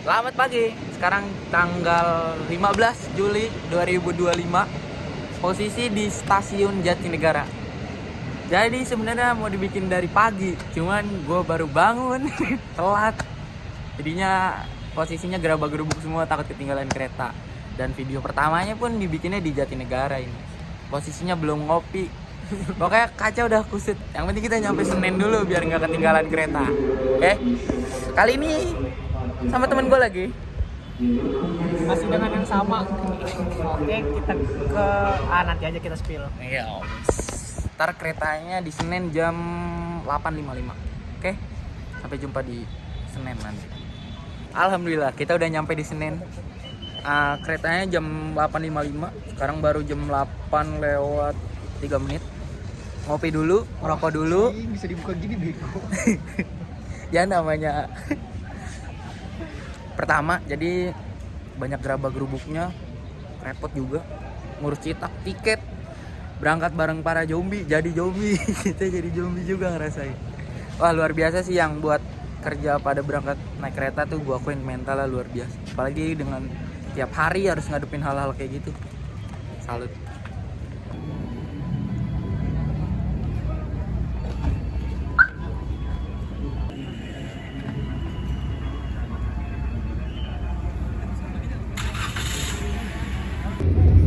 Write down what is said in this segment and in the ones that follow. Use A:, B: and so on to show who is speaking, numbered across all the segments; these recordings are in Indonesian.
A: Selamat pagi. Sekarang tanggal 15 Juli 2025. Posisi di stasiun Jatinegara. Jadi sebenarnya mau dibikin dari pagi, cuman gue baru bangun telat. Jadinya posisinya gerabak-gerubuk semua, takut ketinggalan kereta. Dan video pertamanya pun dibikinnya di Jatinegara ini. Posisinya belum ngopi. Pokoknya kaca udah kusut. Yang penting kita nyampe Senen dulu biar nggak ketinggalan kereta. Oke? Kali ini sama temen gue lagi.
B: Masih dengan yang sama. Oke, kita ke nanti aja kita spill.
A: Iya. Ntar keretanya di Senen jam 8.55. Oke? Sampai jumpa di Senen nanti. Alhamdulillah kita udah nyampe di Senen. Keretanya jam 8.55. Sekarang baru jam 8 lewat 3 menit. Ngopi dulu, ngerokok dulu.
B: Bisa dibuka gini bego.
A: Ya namanya pertama, jadi banyak gerabak-gerubuknya, repot juga ngurus cetak tiket, berangkat bareng para zombie, jadi zombie. Kita jadi zombie juga ngerasain. Wah luar biasa sih yang buat kerja pada berangkat naik kereta tuh, gua akuin mentalnya luar biasa. Apalagi dengan tiap hari harus ngadepin hal-hal kayak gitu. Salut.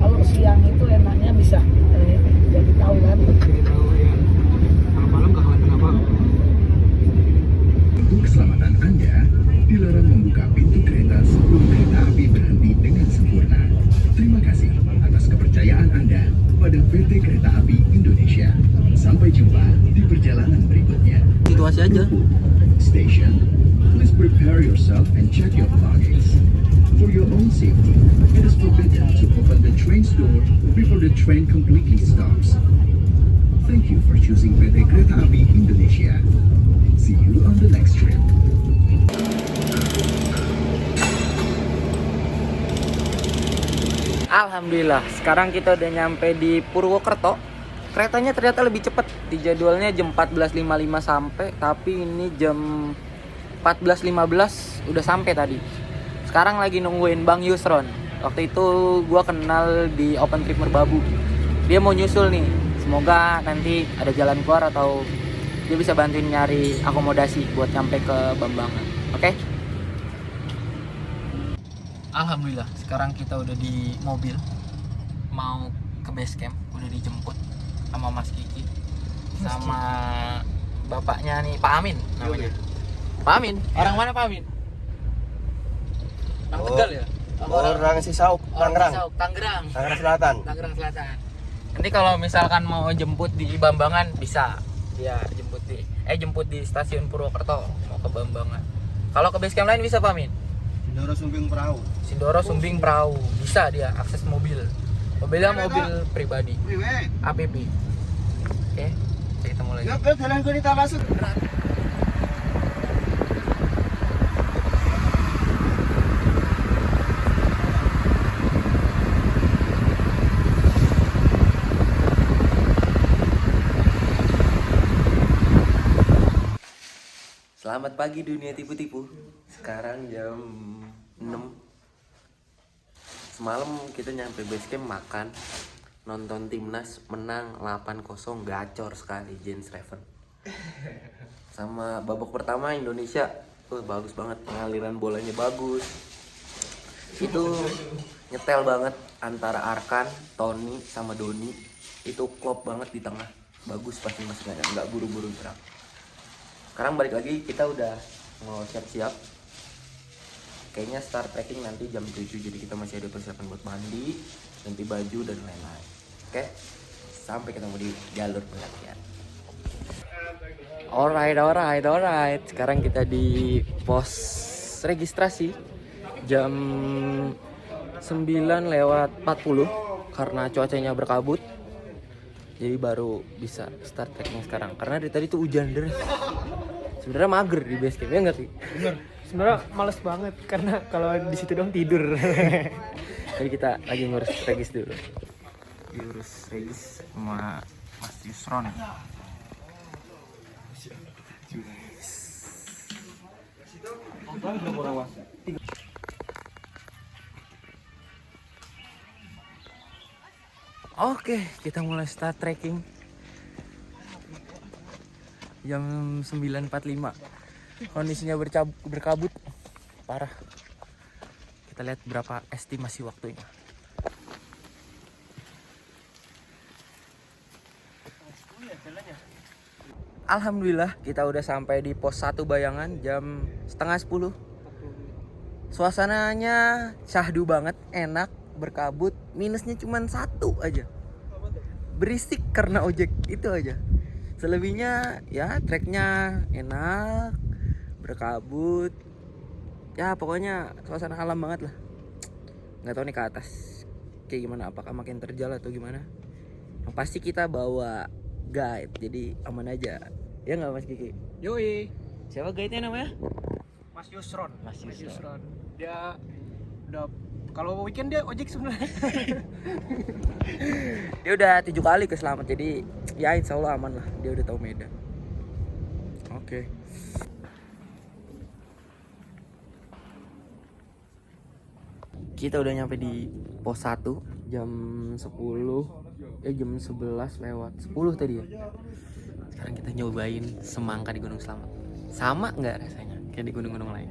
B: Kalau siang itu enaknya bisa jadi tahu kan. Jadi tahu ya. Kalau malam gak khawatir apa.
C: Untuk keselamatan Anda, dilarang membuka pintu kereta sebelum kereta api berhenti dengan sempurna. Terima kasih atas kepercayaan Anda pada PT Kereta Api Indonesia. Sampai jumpa di perjalanan berikutnya.
A: Situasi aja.
C: Station, please prepare yourself and check your belongings. For your own safety, it is forbidden to open the train's door before the train completely stops. Thank you for choosing PT Kereta Api Indonesia. See you on the next trip.
A: Alhamdulillah, sekarang kita udah nyampe di Purwokerto. Keretanya ternyata lebih cepat. Di jadwalnya jam 14.55 sampai, tapi ini jam 14.15 udah sampai tadi. Sekarang lagi nungguin Bang Yusron. Waktu itu gua kenal di Open Trip Merbabu. Dia mau nyusul nih. Semoga nanti ada jalan keluar atau dia bisa bantuin nyari akomodasi buat nyampe ke Bambangan. Oke? Alhamdulillah, sekarang kita udah di mobil. Mau ke base camp, udah dijemput sama Mas Kiki. Sama bapaknya nih, Pak Amin namanya. Pak Amin? Orang mana Pak Amin? Orang Tegal ya?
D: Orang Cisauk, Tangerang.
A: Tangerang.
D: Tangerang Selatan.
A: Tangerang Selatan. Nanti kalau misalkan mau jemput di Bambangan bisa. Dia jemput di stasiun Purwokerto mau ke Bambangan. Kalau ke base camp lain bisa Pak Amin?
D: Sindoro Sumbing Perahu.
A: Sindoro Sumbing Perahu. Bisa dia akses mobil. Mobilnya mobil pribadi. APP. Oke, kita ketemu lagi.
D: Ya, jalan gue masuk.
E: Selamat pagi dunia tipu-tipu. Sekarang jam 6. Semalam kita nyampe base camp makan, nonton timnas menang 8-0, gacor sekali Jens Raven. Sama babak pertama Indonesia, bagus banget, pengaliran bolanya bagus. Itu nyetel banget antara Arkan, Tony sama Doni. Itu klop banget di tengah. Bagus pasti masuknya, nggak buru-buru gerak. Sekarang balik lagi, kita udah mau siap-siap. Kayaknya start trekking nanti jam 7, jadi kita masih ada persiapan buat mandi, ganti baju dan lain-lain. Oke, sampai ketemu di jalur pendakian. Alright. Sekarang kita di pos registrasi jam 9:40 karena cuacanya berkabut. Jadi baru bisa start trekking sekarang. Karena dari tadi tuh hujan deras. Sebenarnya mager di base camp, ya nggak sih?
B: Bener. Sebenarnya males banget karena kalau di situ dong tidur.
A: Jadi kita lagi ngurus regis dulu. Diurus regis sama Mas Yusron. Oke, kita mulai start trekking. Jam 9.45. Kondisinya berkabut. Parah. Kita lihat berapa estimasi waktunya. Alhamdulillah kita udah sampai di pos 1 Bayangan jam setengah 10. Suasananya syahdu banget, enak, berkabut. Minusnya cuma satu aja, berisik karena ojek, itu aja. Selebihnya ya treknya enak, berkabut. Ya pokoknya suasana alam banget lah. Nggak tahu nih ke atas kayak gimana, apakah makin terjal atau gimana. Yang pasti kita bawa guide, jadi aman aja. Ya nggak Mas Kiki?
B: Yoi.
A: Siapa guide-nya namanya?
B: Mas Yusron.
A: Mas Yusron.
B: Dia udah kalau weekend dia ojek sebenarnya.
A: Dia udah 7 kali ke Selamat, jadi ya insya Allah aman lah. Dia udah tahu medan. Oke. Kita udah nyampe di pos 1 jam 10. Jam 11 lewat 10 tadi ya. Sekarang kita nyobain semangka di Gunung Selamat. Sama nggak rasanya kayak di gunung-gunung lain?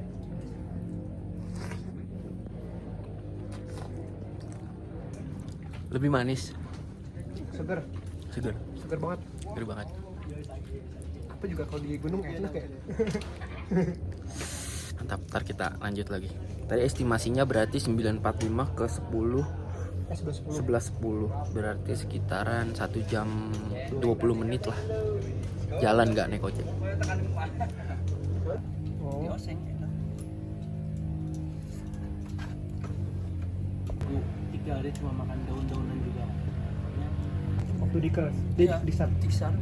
A: Lebih manis.
B: Seger.
A: Segar.
B: Seger banget.
A: Segar banget.
B: Apa juga kalau di gunung enak ya.
A: Mantap, ntar kita lanjut lagi. Tadi estimasinya berarti 9.45 ke 11.10. Berarti sekitaran 1 jam 20 menit lah. Jalan nggak naik ojek.
B: Oh.
F: Tiga hari cuma makan daun-daunan juga.
B: Waktu di
F: Tiksan,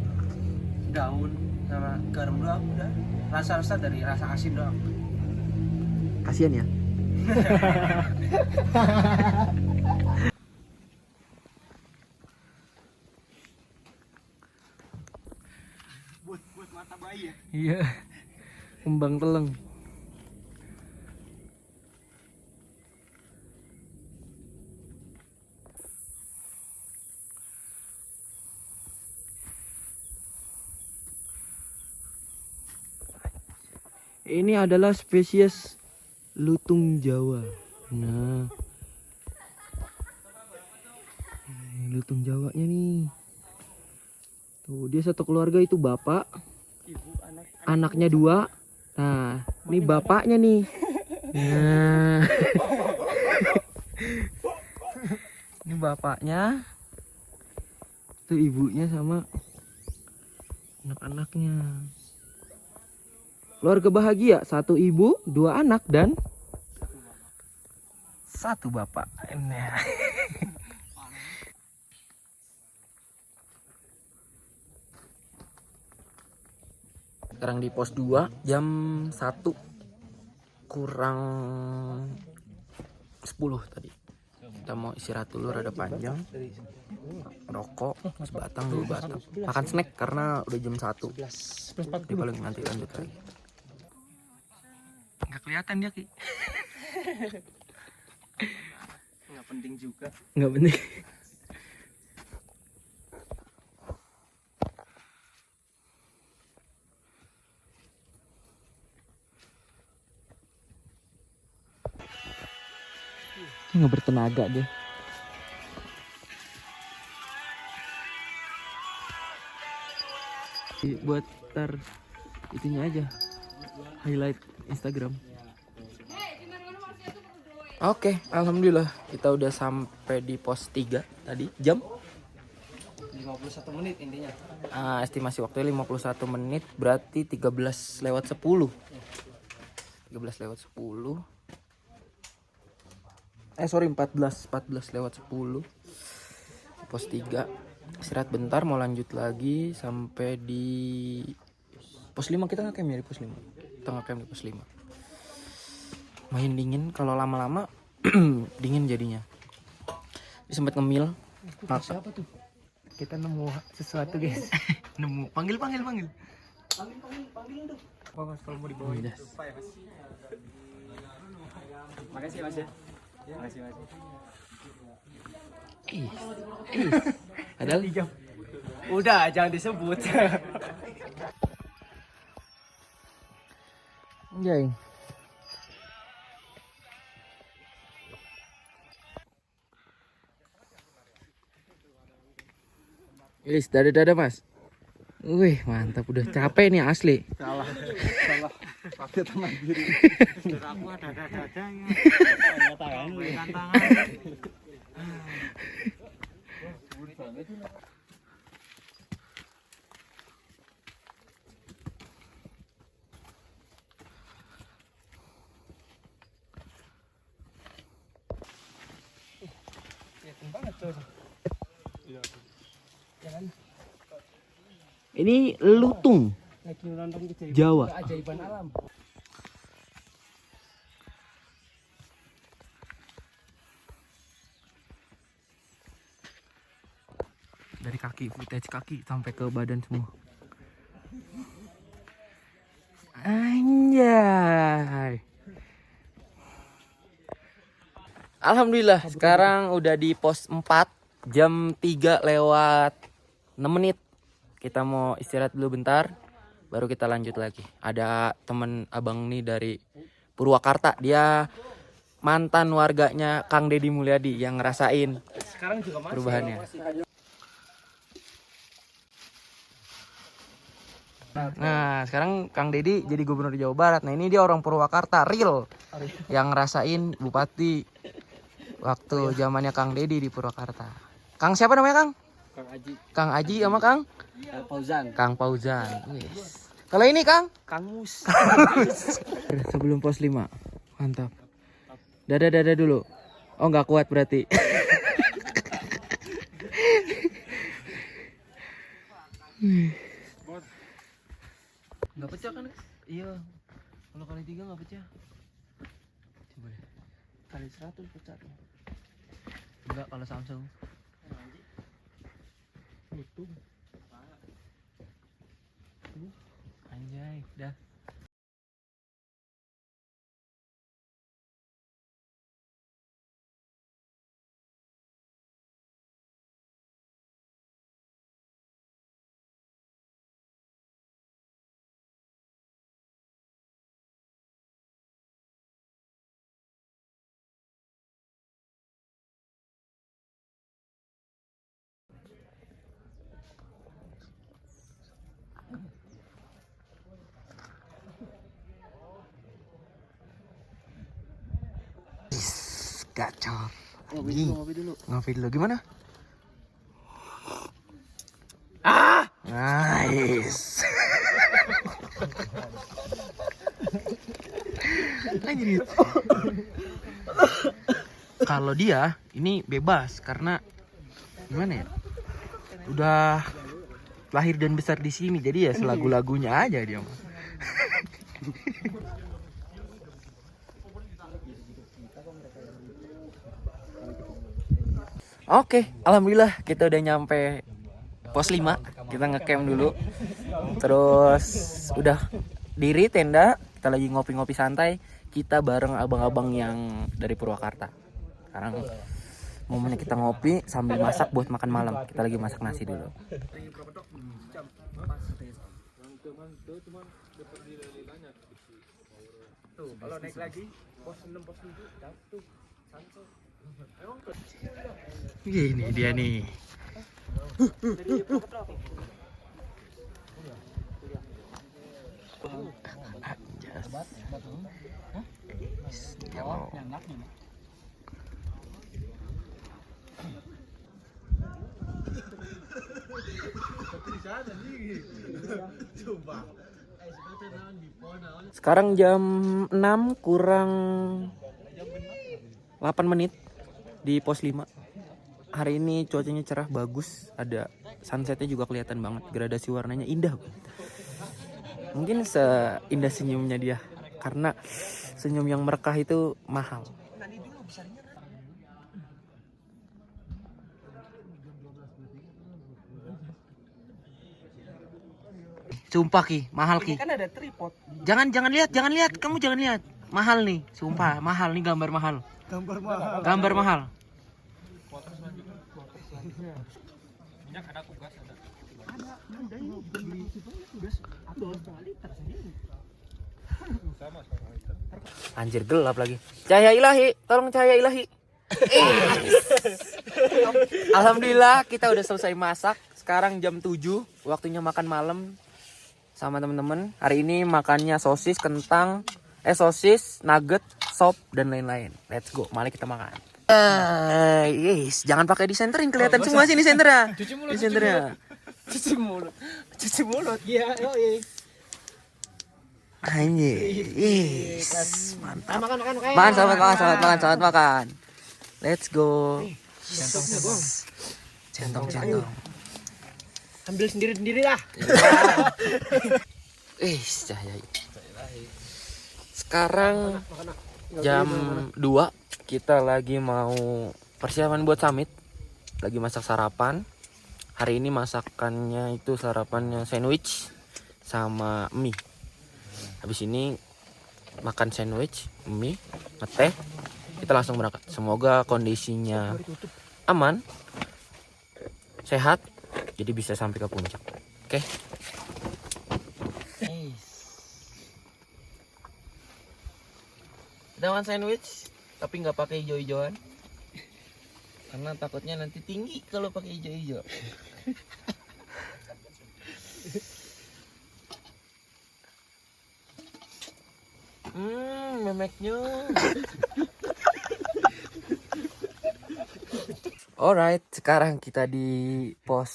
F: daun sama garam doang udah. Rasa-rasa dari rasa asin doang.
A: Kasian ya.
B: buat mata bayi ya.
A: Iya. Kembang teleng. Ini adalah spesies lutung Jawa. Nah, lutung Jawanya nih. Tuh, dia satu keluarga, itu bapak, anaknya 2. Nah, ini bapaknya nih. Nah, ini bapaknya. Itu ibunya sama anak-anaknya. Keluarga bahagia, 1 ibu, 2 anak, dan 1 bapak. Nah. Sekarang di pos 2 jam 1 kurang 10 tadi. Kita mau istirahat dulu rada panjang. Rokok sebatang 2 batang. Makan snack karena udah jam 1. Dia paling nanti lanjut lagi. Nggak kelihatan dia, Ki.
F: Nggak penting juga.
A: Nggak penting. Ini nggak bertenaga dia. Buat tar itunya aja, highlight Instagram. Oke, alhamdulillah kita udah sampai di pos 3 tadi jam
F: 51 menit intinya.
A: estimasi waktunya 51 menit, berarti 13 lewat 10. 13 lewat 10. 14 lewat 10. Pos 3. Istirahat bentar, mau lanjut lagi sampai di pos 5. Kita ngecamp ya di pos 5. Kita ngecamp di pos 5. Main dingin, kalau lama-lama dingin jadinya. Sempat ngemil.
B: Siapa tuh? Kita nemu sesuatu, guys.
A: Nemu. Panggil.
B: Panggil dong. Oh, Mas, kalau mau dibawa.
A: Udah.
B: Makasih Mas ya. Makasih Mas.
A: Padahal
F: Udah, jangan disebut.
A: anjay. Wis, dada Mas. Wih, mantap, udah capek nih asli.
F: Salah. Pakai tangan kiri. Aku ada dadanya. Tangan.
A: Ini lutung
F: Lagi nonton
A: Jawa.
F: keajaiban alam.
A: Dari kaki, footage kaki sampai ke badan semua. Anjay. Alhamdulillah, sekarang udah di pos 4, jam 3 lewat 6 menit. Kita mau istirahat dulu bentar, baru kita lanjut lagi. Ada temen abang nih dari Purwakarta, dia mantan warganya Kang Deddy Mulyadi yang ngerasain
F: Sekarang juga masih
A: perubahannya. Nah, sekarang Kang Deddy jadi gubernur Jawa Barat. Nah, ini dia orang Purwakarta real yang ngerasain bupati waktu zamannya Kang Deddy di Purwakarta. Kang siapa namanya, Kang?
F: Kang Aji.
A: Kang Aji sama Kang?
F: Fauzan.
A: Kang Fauzan. Wis. Kalau ini Kang?
F: Kang Mus.
A: Sebelum pos 5. Mantap. Dada dulu. Oh, nggak kuat berarti.
F: Nggak pecah kan? Iya. Kalau kali 3 nggak pecah.
A: Coba deh.
F: Kali 100 pecah tuh.
A: Enggak kalau Samsung. Anjay, dah. Gacor.
F: Ngopi dulu.
A: Ngopi dulu gimana? Nice. Anjir. Kalau dia ini bebas karena gimana ya? Udah lahir dan besar di sini, jadi ya selagu-lagunya aja dia mah. Oke, alhamdulillah kita udah nyampe pos 5. Kita ngecamp dulu. Terus udah diri tenda, kita lagi ngopi-ngopi santai. Kita bareng abang-abang yang dari Purwakarta. Sekarang momennya kita ngopi sambil masak buat makan malam. Kita lagi masak nasi dulu.
F: Tuh, kalau naik lagi pos 6 pos 7 tuh.
A: Ini dia nih. Sekarang jam 6 kurang 8 menit di pos 5. Hari ini cuacanya cerah, bagus, ada sunsetnya juga kelihatan banget, gradasi warnanya indah. Mungkin seindah senyumnya dia, karena senyum yang merekah itu mahal. Sumpah Ki, mahal Ki.
F: Kan ada tripod.
A: Jangan lihat, kamu jangan lihat. Mahal nih, sumpah, mahal nih, gambar mahal.
F: Gambar mahal.
A: Gambar mahal. Anjir gelap lagi. Cahaya ilahi, tolong cahaya ilahi. Alhamdulillah kita udah selesai masak. Sekarang jam 7, waktunya makan malam sama temen-temen. Hari ini makannya sosis, kentang, sosis, nugget, sop dan lain-lain. Let's go, mari kita makan. Yes, jangan pakai disenterin, kelihatan semua sini senternya. Disenternya.
B: Cuci mulut. Iya, yoi.
A: Anjir. Yes. Mantap.
B: Makan.
A: Makan, selamat makan. Let's go. Centong.
B: Ambil sendiri lah.
A: Cahaya. Sekarang jam 2 kita lagi mau persiapan buat summit. Lagi masak sarapan. Hari ini masakannya itu sarapannya sandwich sama mie. Habis ini makan sandwich, mie, ngeteh, kita langsung berangkat. Semoga kondisinya aman, sehat, jadi bisa sampai ke puncak. Oke. Kita makan sandwich, tapi nggak pakai hijau-hijauan, karena takutnya nanti tinggi kalau pakai hijau-hijau. Memeknya. Alright, sekarang kita di pos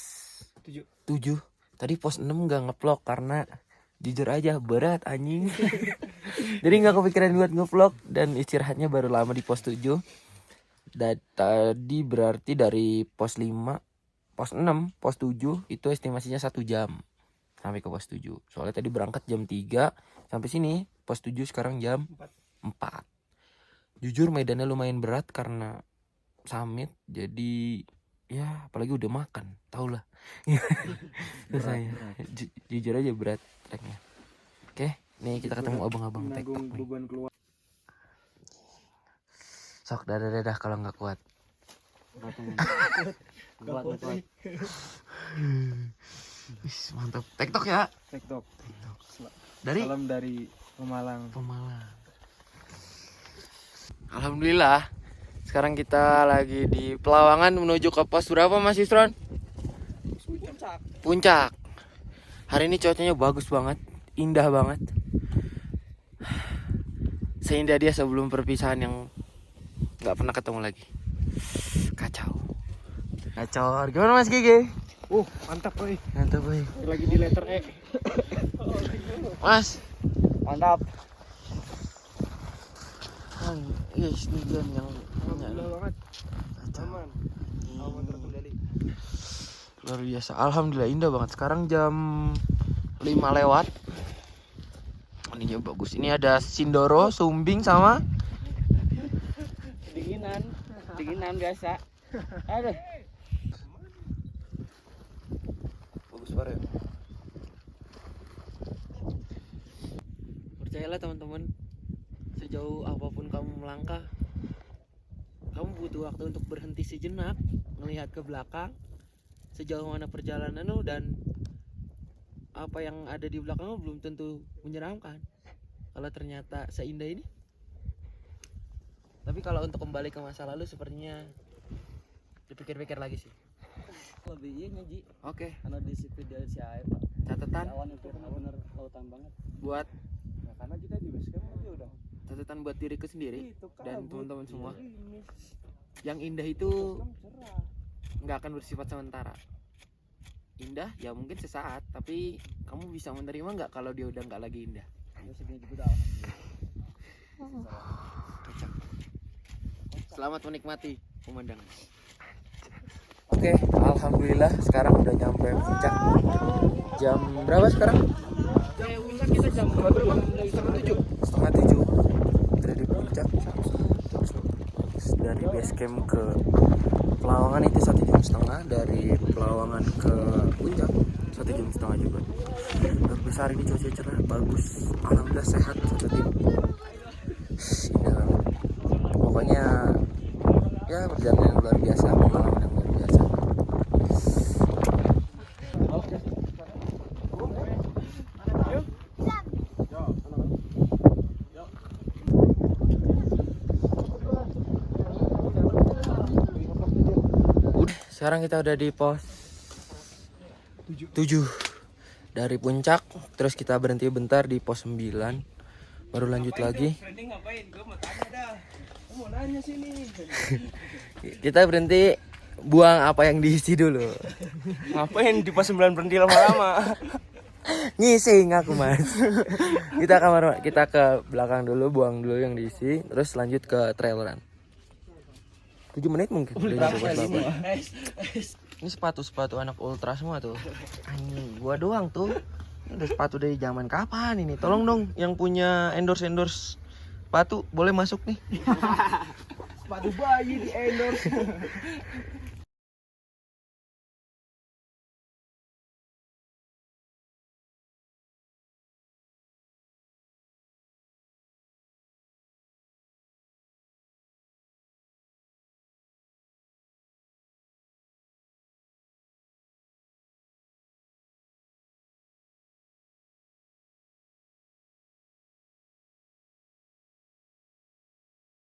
A: 7. Tadi pos 6 gak ngevlog karena jujur aja berat anjing. Jadi gak kepikiran buat ngevlog dan istirahatnya baru lama di pos 7. Dan tadi berarti dari pos 5, pos 6, pos 7 itu estimasinya 1 jam sampai ke pos 7. Soalnya tadi berangkat jam 3 sampai sini. Pos 7 sekarang jam 4. Jujur medannya lumayan berat karena summit. Jadi ya apalagi udah makan, tau lah. Saya jujur aja berat treknya. Oke, nih kita ketemu abang-abang TikTok nih. Sok dadah kalau nggak kuat. Kuat. Mantap. TikTok ya.
F: TikTok.
A: Dari
F: Salam dari Pemalang.
A: Alhamdulillah. Sekarang kita lagi di Pelawangan menuju ke pos berapa Mas Isron? Puncak. Hari ini cuacanya bagus banget, indah banget. Seindah dia sebelum perpisahan yang nggak pernah ketemu lagi. Kacau. Gimana Mas Gigi?
F: Mantap boy.
B: Lagi di letter E.
A: Mas.
B: Mantap.
A: Yes, ini dia yang
B: Alhamdulillah banget.
A: aman.
B: Aman terkendali.
A: Luar biasa. Alhamdulillah indah banget. Sekarang jam 5 lewat. Ininya bagus. Ini ada Sindoro, Sumbing sama
B: Dinginan biasa. Aduh.
A: bagus banget. Percayalah teman-teman, sejauh apapun kamu melangkah, kamu butuh waktu untuk berhenti sejenak, melihat ke belakang, sejauh mana perjalananmu dan apa yang ada di belakangmu belum tentu menyeramkan. Kalau ternyata seindah ini. Tapi kalau untuk kembali ke masa lalu sepertinya dipikir-pikir lagi sih.
B: Lebih iya Ji.
A: Oke,
B: Karena di video si Aep, Pak.
A: catatan
B: Awan itu benar lautan banget.
A: buat
B: Nah, karena kita di base camp aja udah.
A: catatan buat diriku sendiri
B: Itu
A: dan
B: kabut.
A: teman-teman semua.
B: Ini
A: Yang indah itu
B: cerah.
A: nggak akan bersifat sementara. Indah ya mungkin sesaat, tapi kamu bisa menerima nggak kalau dia udah nggak lagi indah?
B: Ya segini juga udah alhamdulillah.
A: Kocak. Selamat menikmati pemandangan. Oke, alhamdulillah sekarang udah nyampe puncak. Jam berapa sekarang?
B: Puncak kita jam berapa? Setengah 7.
A: Setengah 7. Udah di puncak. Dari base camp ke Pelawangan itu 1,5 jam. Dari Pelawangan ke puncak 1,5 jam juga. Luar biasa hari ini cuaca cerah, bagus. Alhamdulillah sehat satu tim. Indah banget. Pokoknya ya perjalanan yang luar biasa, pengalaman yang luar biasa.
E: sekarang kita udah di pos 7 dari puncak, terus kita berhenti bentar di pos 9, baru lanjut lagi.
F: Ngapain? Gue mau tanya dah. Gue mau nanya sini.
E: Kita berhenti buang apa yang diisi dulu.
F: Ngapain di pos 9 berhenti lama-lama?
E: Ngising aku mas. Kita ke belakang dulu, buang dulu yang diisi, terus lanjut ke trail run. 7 menit mungkin. Udah nyampe pos 8. Ini sepatu anak ultra semua tuh. Anjing, gua doang tuh. Ini udah sepatu dari zaman kapan ini? Tolong dong yang punya endorse sepatu boleh masuk nih.
F: Sepatu bayi di endorse.